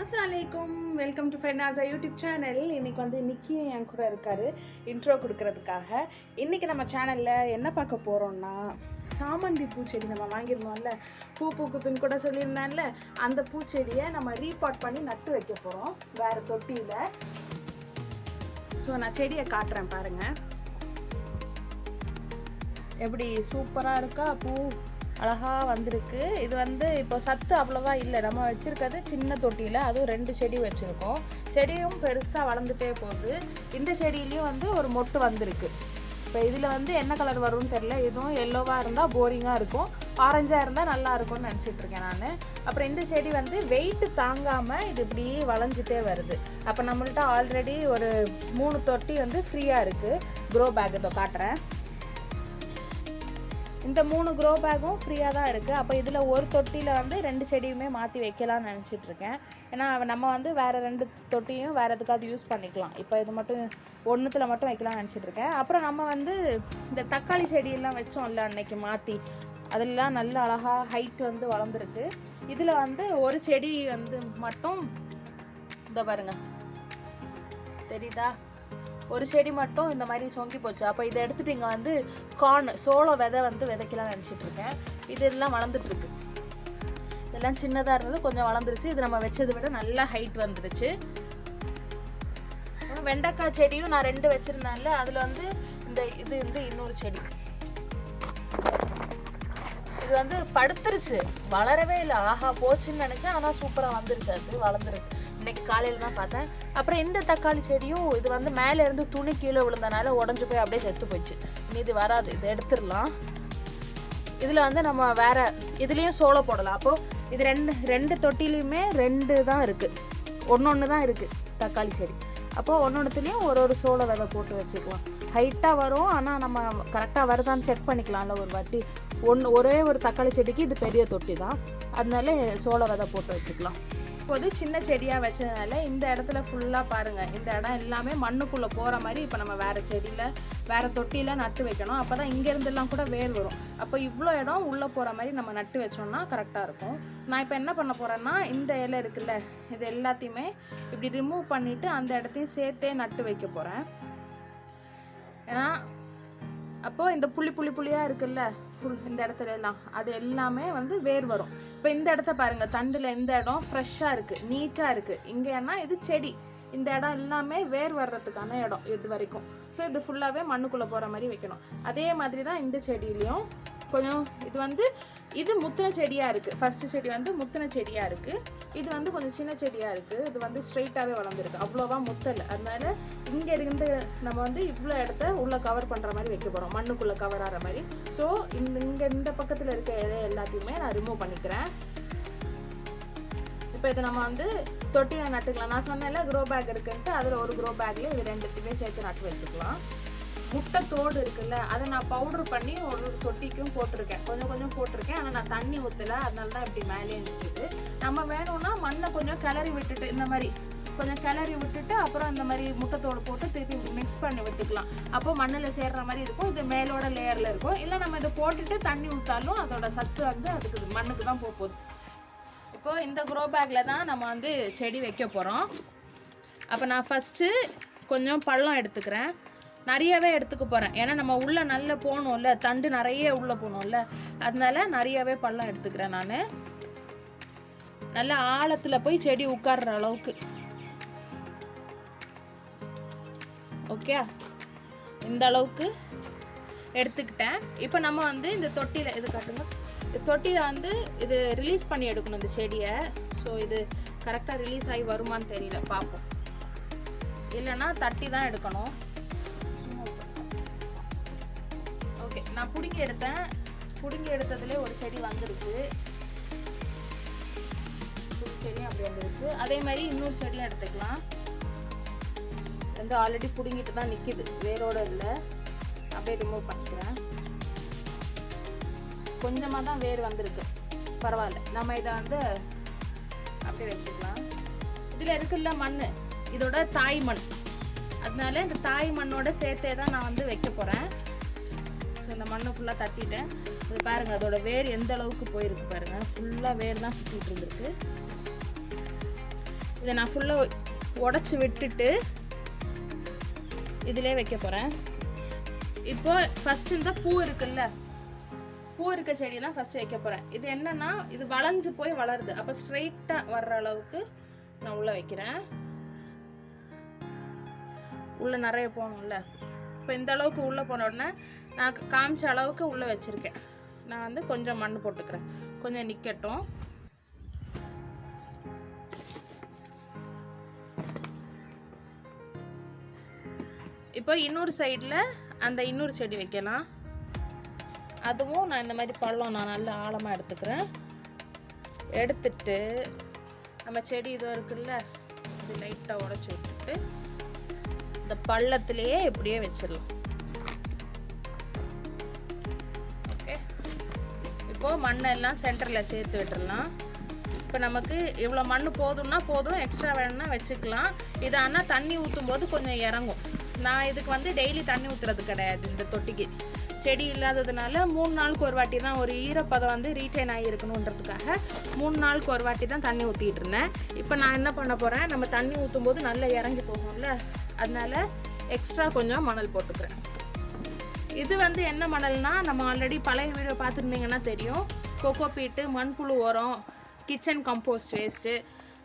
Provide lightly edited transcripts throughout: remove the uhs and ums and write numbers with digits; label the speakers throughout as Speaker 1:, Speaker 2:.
Speaker 1: Assalamualaikum, welcome to Fernaza YouTube channel. இன்னைக்கு வந்து நிக்கி என் கூட இருக்காரு இன்ட்ரோ கொடுக்கறதுக்காக. இன்னைக்கு நம்ம சேனல்ல என்ன பார்க்க போறோம்னா, சாமந்தி பூச்செடி நம்ம வாங்கியிருந்தோம்ல, பூ பூக்குதுன்னு கூட சொல்லியிருந்தேன்ல, அந்த பூச்செடியை நம்ம ரீபாட் பண்ணி நட்டு வைக்க போறோம் வேற தொட்டியில. ஸோ நான் செடியை காட்டுறேன் பாருங்க, எப்படி சூப்பராக இருக்கா, பூ அழகா வந்திருக்கு. இது வந்து இப்போ சத்து அவ்வளவா இல்லை, நம்ம வச்சிருக்கிறது சின்ன தொட்டியில், அதுவும் 2 செடி வச்சுருக்கோம். செடியும் பெருசாக வளர்ந்துட்டே போகுது. இந்த செடியிலையும் வந்து ஒரு மொட்டு வந்திருக்கு. இப்போ இதில் வந்து என்ன கலர் வரும்னு தெரியல, இதுவும் எல்லோவாக இருந்தால் போரிங்காக இருக்கும், ஆரஞ்சாக இருந்தால் நல்லா இருக்கும்னு நினச்சிட்ருக்கேன் நான். அப்புறம் இந்த செடி வந்து வெயிட்டு தாங்காமல் இது இப்படி வளைஞ்சிட்டே வருது. அப்போ நம்மள்ட்ட ஆல்ரெடி ஒரு 3 தொட்டி வந்து ஃப்ரீயாக இருக்குது. க்ரோ பேக் இதை காட்டுறேன். இந்த 3 க்ரோ பேக்கும் ஃப்ரீயாக தான் இருக்குது. அப்போ இதில் ஒரு தொட்டியில் வந்து 2 செடியுமே மாற்றி வைக்கலாம்னு நினச்சிட்ருக்கேன். ஏன்னா நம்ம வந்து வேறு 2 தொட்டியும் வேறு எதுக்காவது யூஸ் பண்ணிக்கலாம். இப்போ இது மட்டும் ஒன்றுத்தில் மட்டும் வைக்கலாம்னு நினச்சிட்ருக்கேன். அப்புறம் நம்ம வந்து இந்த தக்காளி செடியெல்லாம் வச்சோம்ல அன்னைக்கு மாற்றி, அதெல்லாம் நல்ல அழகாக ஹைட் வந்து வளர்ந்துருக்கு. இதில் வந்து ஒரு செடி வந்து மட்டும் இந்த பாருங்க, தெரியுதா, ஒரு செடி மட்டும் இந்த மாதிரி சொங்கி போச்சு. அப்போ இதை எடுத்துட்டு இங்கே வந்து சோள விதை வந்து விதைக்கலாம் நினச்சிட்டு இருக்கேன். இதெல்லாம் வளர்ந்துட்டுருக்கு. இதெல்லாம் சின்னதாக இருந்தது, கொஞ்சம் வளர்ந்துருச்சு. இது நம்ம வச்சதை விட நல்லா ஹைட் வந்துருச்சு. வெண்டைக்காய் செடியும் நான் 2 வச்சுருந்தேன்ல, அதில் வந்து இது வந்து இன்னொரு செடி, இது வந்து படுத்துருச்சு, வளரவே இல்லை. ஆஹா போச்சுன்னு நினச்சேன், ஆனால் சூப்பராக வந்துருச்சு, அது வளர்ந்துருச்சு. இன்னைக்கு காலையில் தான் பார்த்தேன். அப்புறம் இந்த தக்காளி செடியும் இது வந்து மேலே இருந்து துணி கீழே விழுந்தனால உடஞ்சி போய் அப்படியே செத்து போயிடுச்சு. இனி இது வராது, இதை எடுத்துடலாம். இதில் வந்து நம்ம வேற இதுலேயும் சோளம் போடலாம். அப்போது இது ரெண்டு தொட்டிலையுமே 2 தான் இருக்குது, ஒன்று தான் இருக்குது தக்காளி செடி. அப்போது ஒன்னொன்றுத்துலேயும் ஒரு சோள விதை போட்டு வச்சுக்கலாம். ஹைட்டாக வரும், ஆனால் நம்ம கரெக்டாக வருதான்னு செக் பண்ணிக்கலாம்ல ஒரு வாட்டி. ஒரே ஒரு தக்காளி செடிக்கு இது பெரிய தொட்டி தான், அதனால சோள விதை போட்டு வச்சுக்கலாம். இப்போது சின்ன செடியாக வச்சதுனால இந்த இடத்துல ஃபுல்லாக பாருங்கள், இந்த இடம் எல்லாமே மண்ணுக்குள்ளே போகிற மாதிரி இப்போ நம்ம வேறு செடியில் வேறு தொட்டியில் நட்டு வைக்கணும். அப்போ தான் இங்கேருந்துலாம் கூட வேர் வரும். அப்போ இவ்வளோ இடம் உள்ளே போகிற மாதிரி நம்ம நட்டு வச்சோம்னா கரெக்டாக இருக்கும். நான் இப்போ என்ன பண்ண போகிறேன்னா, இந்த இலை இருக்குல்ல, இது எல்லாத்தையுமே இப்படி ரிமூவ் பண்ணிவிட்டு அந்த இடத்தையும் சேர்த்தே நட்டு வைக்க போகிறேன். ஏன்னா அப்போது இந்த புள்ளியாக இருக்குல்ல ஃபுல் இந்த இடத்துல எல்லாம், அது எல்லாமே வந்து வேர் வரும். இப்போ இந்த இடத்த பாருங்கள், தண்டில் இந்த இடம் ஃப்ரெஷ்ஷாக இருக்குது, நீட்டாக இருக்குது. இங்கேன்னா இது செடி, இந்த இடம் எல்லாமே வேர் வர்றதுக்கான இடம் இது வரைக்கும். ஸோ இது ஃபுல்லாகவே மண்ணுக்குள்ளே போகிற மாதிரி வைக்கணும். அதே மாதிரி தான் இந்த செடியிலையும் கொஞ்சம் இது வந்து இது முத்தின செடியாக இருக்குது. ஃபஸ்ட்டு செடி வந்து முத்தின செடியாக இருக்குது, இது வந்து கொஞ்சம் சின்ன செடியாக இருக்குது. இது வந்து ஸ்ட்ரைட்டாகவே வளர்ந்துருக்கு, அவ்வளோவா முத்தலை. அதனால இங்கே இருந்து நம்ம வந்து இவ்வளோ இடத்த உள்ளே கவர் பண்ணுற மாதிரி வைக்க போகிறோம், மண்ணுக்குள்ளே கவர் ஆகிற மாதிரி. ஸோ இங்கே இந்த பக்கத்தில் இருக்க இதை எல்லாத்தையுமே நான் ரிமூவ் பண்ணிக்கிறேன். இப்போ இதை நம்ம வந்து தொட்டியில் நட்டுக்கலாம். நான் சொன்னேன்ல க்ரோ பேக் இருக்குன்ட்டு, அதில் ஒரு க்ரோ பேக்கில் இது 2த்தையுமே சேர்த்து நட்டு வச்சுக்கலாம். முட்டை தோடு இருக்குல்ல, அதை நான் பவுடர் பண்ணி ஒரு தொட்டிக்கும் போட்டிருக்கேன், கொஞ்சம் போட்டிருக்கேன். ஆனால் நான் தண்ணி ஊற்றலை, அதனால தான் இப்படி மேலே நிற்கிது. நம்ம வேணும்னா மண்ணை கொஞ்சம் கிளறி விட்டுட்டு, இந்த மாதிரி கொஞ்சம் கிளறி விட்டுட்டு அப்புறம் இந்த மாதிரி முட்டைத்தோடு போட்டு திருப்பி மிக்ஸ் பண்ணி விட்டுக்கலாம். அப்போ மண்ணில் சேர்ற மாதிரி இருக்கும், இது மேலோட லேயரில் இருக்கும். இல்லை நம்ம இதை போட்டுட்டு தண்ணி ஊற்றாலும் அதோட சத்து வந்து அதுக்கு மண்ணுக்கு தான் போகுது. இப்போது இந்த க்ரோ பேக்கில் தான் நம்ம வந்து செடி வைக்க போகிறோம். அப்போ நான் ஃபஸ்ட்டு கொஞ்சம் பள்ளம் எடுத்துக்கிறேன், நிறையவே எடுத்துக்க போகிறேன். ஏன்னா நம்ம உள்ளே நல்லா போகணும்ல, தண்டு நிறைய உள்ளே போகணும்ல, அதனால நிறையவே பள்ளம் எடுத்துக்கிறேன். நான் நல்லா ஆழத்தில் போய் செடி உட்கார்ற அளவுக்கு. ஓகே, இந்த அளவுக்கு எடுத்துக்கிட்டேன். இப்போ நம்ம வந்து இந்த தொட்டியில் இது காட்டுங்க, தொட்டியில் வந்து இது ரிலீஸ் பண்ணி எடுக்கணும் இந்த செடியை. ஸோ இது கரெக்டாக ரிலீஸ் ஆகி வருமானு தெரியல, பார்ப்போம். இல்லைன்னா தட்டி தான் எடுக்கணும். ஓகே, நான் பிடுங்கி எடுத்தேன், பிடுங்கி எடுத்ததுலேயே ஒரு செடி வந்துருச்சு, செடி அப்படி வந்துருச்சு. அதே மாதிரி இன்னொரு செடியும் எடுத்துக்கலாம். வந்து ஆல்ரெடி பிடுங்கிட்டு தான் நிற்கிது, வேரோடு இல்லை. அப்படியே ரிமூவ் பண்ணிக்கிறேன். கொஞ்சமாக தான் வேர் வந்திருக்கு, பரவாயில்ல. நம்ம இதை வந்து அப்படியே வச்சுக்கலாம். இதில் இருக்குல்ல மண், இதோட தாய் மண், அதனால இந்த தாய் மண்ணோட சேர்த்தே தான் நான் வந்து வைக்க போகிறேன். ஸோ இந்த மண்ணை ஃபுல்லாக தட்டிட்டேன். இது பாருங்கள், அதோட வேர் எந்த அளவுக்கு போயிருக்கு பாருங்கள், ஃபுல்லாக வேர் தான் சுற்றிட்டு இருந்திருக்கு. இதை நான் ஃபுல்லாக உடச்சி விட்டுட்டு இதிலே வைக்க போகிறேன். இப்போ ஃபஸ்ட்டு இந்த பூ இருக்குல்ல, பூ இருக்க செடி தான் ஃபஸ்ட்டு வைக்க போகிறேன். இது என்னன்னா இது வளைஞ்சு போய் வளருது, அப்போ ஸ்ட்ரெயிட்டாக வர்ற அளவுக்கு நான் உள்ளே வைக்கிறேன். உள்ளே நிறைய போகணும்ல. இப்போ இந்த அளவுக்கு உள்ளே போன உடனே நான் காமிச்ச அளவுக்கு உள்ளே வச்சுருக்கேன். நான் வந்து கொஞ்சம் மண் போட்டுக்கிறேன், கொஞ்சம் நிற்கட்டும். இப்போ இன்னொரு சைடில் அந்த இன்னொரு செடி வைக்கலாம். அதுவும் நான் இந்த மாதிரி பள்ளம் நான் நல்லா ஆழமாக எடுத்துக்கிறேன். எடுத்துட்டு நம்ம செடி இதோ இருக்குல்ல, இது லைட்டாக உடச்சி விட்டுட்டு இந்த பள்ளத்திலேயே இப்படியே வச்சிடலாம். ஓகே, இப்போது மண்ணெல்லாம் சென்டரில் சேர்த்து விட்டுடலாம். இப்போ நமக்கு இவ்வளோ மண் போதும்னா போதும், எக்ஸ்ட்ரா வேணும்னா வச்சுக்கலாம். இது ஆனால் தண்ணி ஊற்றும் போது கொஞ்சம் இறங்கும். நான் இதுக்கு வந்து டெய்லி தண்ணி ஊற்றுறது கிடையாது. இந்த தொட்டிக்கு செடி இல்லாததுனால 3 நாளுக்கு ஒரு வாட்டி தான், ஒரு ஈரப்பதம் வந்து ரீட்டைன் ஆகியிருக்கணுன்றதுக்காக 3 நாளுக்கு ஒரு வாட்டி தான் தண்ணி ஊற்றிட்டு இருந்தேன். இப்போ நான் என்ன பண்ண போகிறேன், நம்ம தண்ணி ஊற்றும் போது நல்லா இறங்கி போகும்ல, அதனால எக்ஸ்ட்ரா கொஞ்சம் மணல் போட்டுக்கிறேன். இது வந்து என்ன மணல்னா, நம்ம ஆல்ரெடி பழைய வீடியோ பார்த்துருந்தீங்கன்னா தெரியும். கொக்கோ பீட்டு, மண்புழு உரம், கிச்சன் கம்போஸ்ட் வேஸ்ட்டு,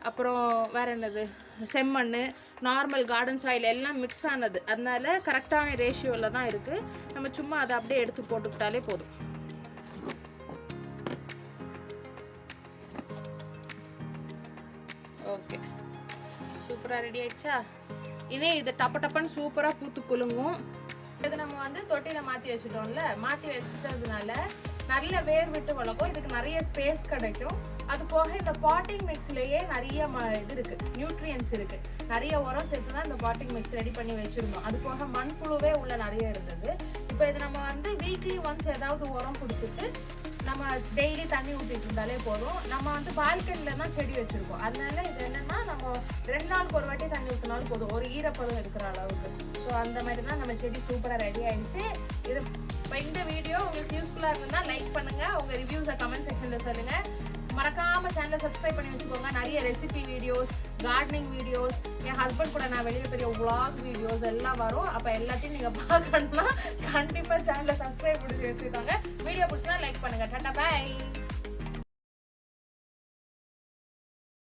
Speaker 1: அப்புறம் வேறு என்னது, செம்மண், நார்மல் கார்டன் சாயில் எல்லாம் மிக்ஸ் ஆனது. அதனால கரெக்டான ரேஷியோவில் தான் இருக்குது. நம்ம சும்மா அதை அப்படியே எடுத்து போட்டுக்கிட்டாலே போதும். ஓகே, சூப்பராக ரெடி ஆயிடுச்சா? இனி இது டப்ப டப்பன்னு சூப்பராக பூத்து குலுங்கும். இது நம்ம வந்து தொட்டியில் மாற்றி வச்சுட்டோம்ல, மாற்றி வச்சுட்டதுனால நிறைய வேர் விட்டு வளர்க்கும். இதுக்கு நிறைய ஸ்பேஸ் கிடைக்கும். அது போக இந்த பாட்டிங் மிக்ஸ்லேயே நிறைய இது இருக்குது, நியூட்ரியன்ஸ் இருக்குது. நிறைய உரம் சேர்த்து தான் இந்த பாட்டிங் மிக்ஸ் ரெடி பண்ணி வச்சுருந்தோம். அது போக மண்புழுவே உள்ள நிறைய இருந்தது. இப்போ இது நம்ம வந்து வீக்லி ஒன்ஸ் ஏதாவது உரம் கொடுத்துட்டு நம்ம டெய்லி தண்ணி ஊற்றிட்டு இருந்தாலே போதும். நம்ம வந்து பால்கனியில் தான் செடி வச்சுருக்கோம். அதனால இது என்னென்னா நம்ம 2 நாளுக்கு ஒரு வாட்டி தண்ணி ஊற்றினாலும் போதும், ஒரு ஈரப்பதம் இருக்கிற அளவுக்கு. ஸோ அந்த மாதிரி தான் நம்ம செடி சூப்பராக ரெடி ஆயிடுச்சு. இது இப்போ இந்த வீடியோ உங்களுக்கு யூஸ்ஃபுல்லாக இருந்ததுன்னா லைக் பண்ணுங்கள், உங்கள் ரிவ்யூஸை கமெண்ட் செக்ஷனில் சொல்லுங்கள். மறக்காம சேனலை சப்ஸ்கிரைப் பண்ணி வச்சுக்கோங்க. நிறைய ரெசிபி வீடியோஸ், கார்டனிங் வீடியோஸ், என் ஹஸ்பண்ட் கூட நான் வெளியே பெரிய vlog வீடியோஸ் எல்லாம் வரும். அப்போ எல்லாத்தையும் நீங்கள் பார்க்கணும்னா கண்டிப்பாக சேனலை சப்ஸ்கிரைப் பண்ணி வச்சுக்கோங்க. வீடியோ பிடிச்சினா லைக் பண்ணுங்கள். டாடா, பை.